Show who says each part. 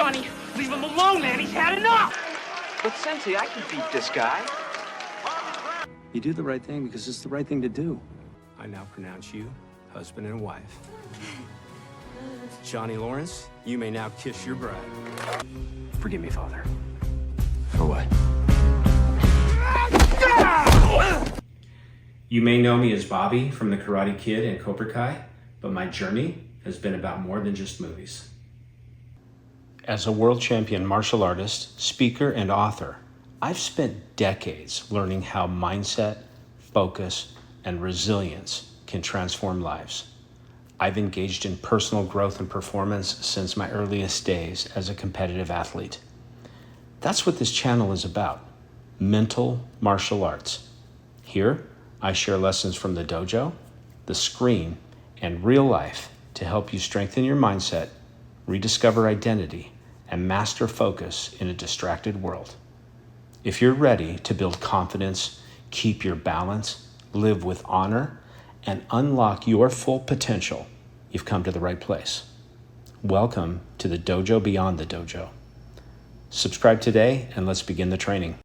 Speaker 1: Johnny. Leave him alone, man. He's had enough.
Speaker 2: But Sensei, I can beat this guy.
Speaker 3: You do the right thing because it's the right thing to do.
Speaker 4: I now pronounce you husband and wife. Johnny Lawrence, you may now kiss your bride.
Speaker 3: Forgive me, Father.
Speaker 4: For what? You may know me as Bobby from The Karate Kid and Cobra Kai, but my journey has been about more than just movies. As a world champion martial artist, speaker, and author, I've spent decades learning how mindset, focus, and resilience can transform lives. I've engaged in personal growth and performance since my earliest days as a competitive athlete. That's what this channel is about, mental martial arts. Here, I share lessons from the dojo, the screen, and real life to help you strengthen your mindset, rediscover identity, and master focus in a distracted world. If you're ready to build confidence, keep your balance, live with honor, and unlock your full potential, you've come to the right place. Welcome to the Dojo Beyond the Dojo. Subscribe today and let's begin the training.